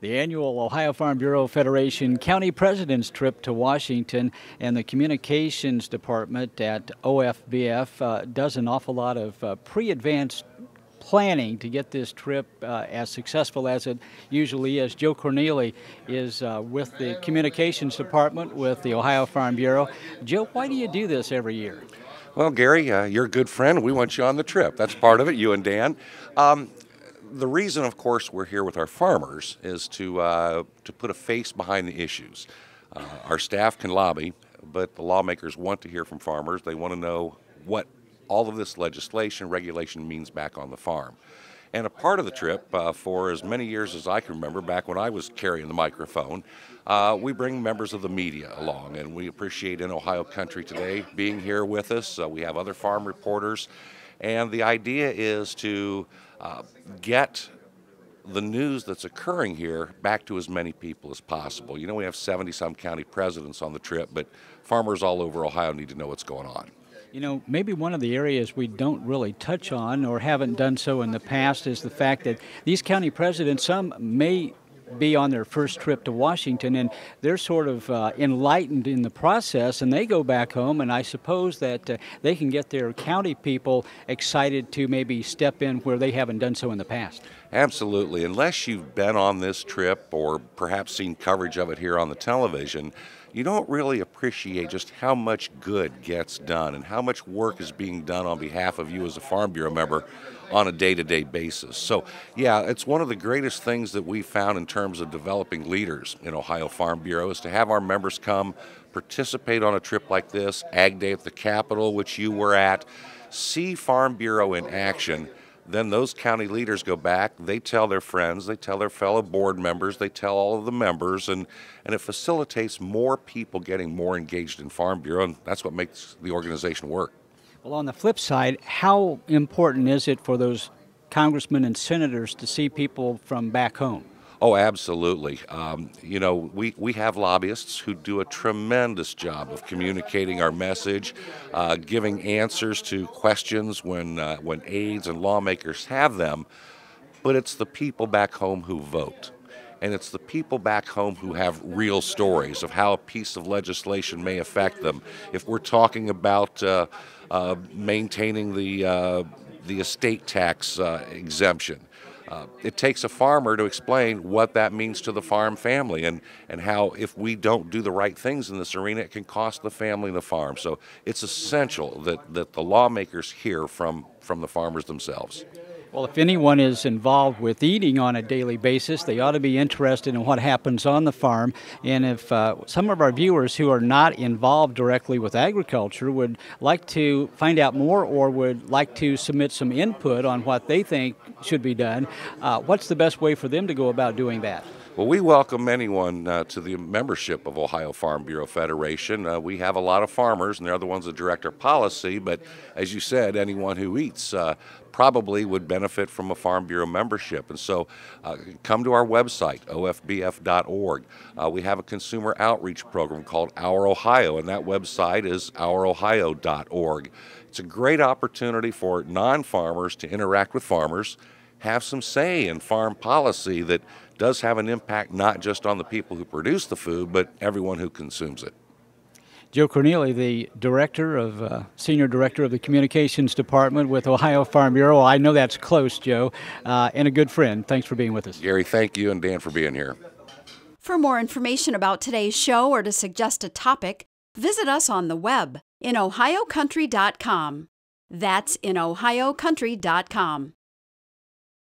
The annual Ohio Farm Bureau Federation County President's trip to Washington, and the Communications Department at OFBF does an awful lot of pre-advanced planning to get this trip as successful as it usually is. Joe Cornely is with the Communications Department with the Ohio Farm Bureau. Joe, why do you do this every year? Well, Gary, you're a good friend. We want you on the trip. That's part of it, you and Dan. The reason, of course, we're here with our farmers is to put a face behind the issues. Our staff can lobby, but the lawmakers want to hear from farmers. They want to know what all of this legislation, regulation means back on the farm. And a part of the trip, for as many years as I can remember, back when I was carrying the microphone, we bring members of the media along, and we appreciate In Ohio Country today being here with us. We have other farm reporters, and the idea is to get the news that's occurring here back to as many people as possible. You know, we have 70-some county presidents on the trip, but farmers all over Ohio need to know what's going on. You know, maybe one of the areas we don't really touch on or haven't done so in the past is the fact that these county presidents, some may be on their first trip to Washington, and they're sort of enlightened in the process, and they go back home, and I suppose that they can get their county people excited to maybe step in where they haven't done so in the past. Absolutely. Unless you've been on this trip or perhaps seen coverage of it here on the television, you don't really appreciate just how much good gets done and how much work is being done on behalf of you as a Farm Bureau member on a day-to-day basis. So, yeah, it's one of the greatest things that we found in terms of developing leaders in Ohio Farm Bureau is to have our members come participate on a trip like this, Ag Day at the Capitol, which you were at, see Farm Bureau in action. Then those county leaders go back, they tell their friends, they tell their fellow board members, they tell all of the members, and it facilitates more people getting more engaged in Farm Bureau, and that's what makes the organization work. Well, on the flip side, how important is it for those congressmen and senators to see people from back home? Oh, absolutely. You know, we have lobbyists who do a tremendous job of communicating our message, giving answers to questions when aides and lawmakers have them, but it's the people back home who vote. And it's the people back home who have real stories of how a piece of legislation may affect them. If we're talking about maintaining the estate tax exemption, it takes a farmer to explain what that means to the farm family and how if we don't do the right things in this arena, it can cost the family the farm. So it's essential that the lawmakers hear from the farmers themselves. Well, if anyone is involved with eating on a daily basis, they ought to be interested in what happens on the farm. And if some of our viewers who are not involved directly with agriculture would like to find out more or would like to submit some input on what they think should be done, what's the best way for them to go about doing that? Well, we welcome anyone to the membership of Ohio Farm Bureau Federation. We have a lot of farmers, and they're the ones that direct our policy, but as you said, anyone who eats probably would benefit from a Farm Bureau membership. And so come to our website, ofbf.org. We have a consumer outreach program called Our Ohio, and that website is ourohio.org. It's a great opportunity for non-farmers to interact with farmers, have some say in farm policy that does have an impact not just on the people who produce the food, but everyone who consumes it. Joe Cornely, the Senior Director of the Communications Department with Ohio Farm Bureau. I know that's close, Joe, and a good friend. Thanks for being with us. Gary, thank you, and Dan for being here. For more information about today's show or to suggest a topic, visit us on the web, inohiocountry.com. That's inohiocountry.com.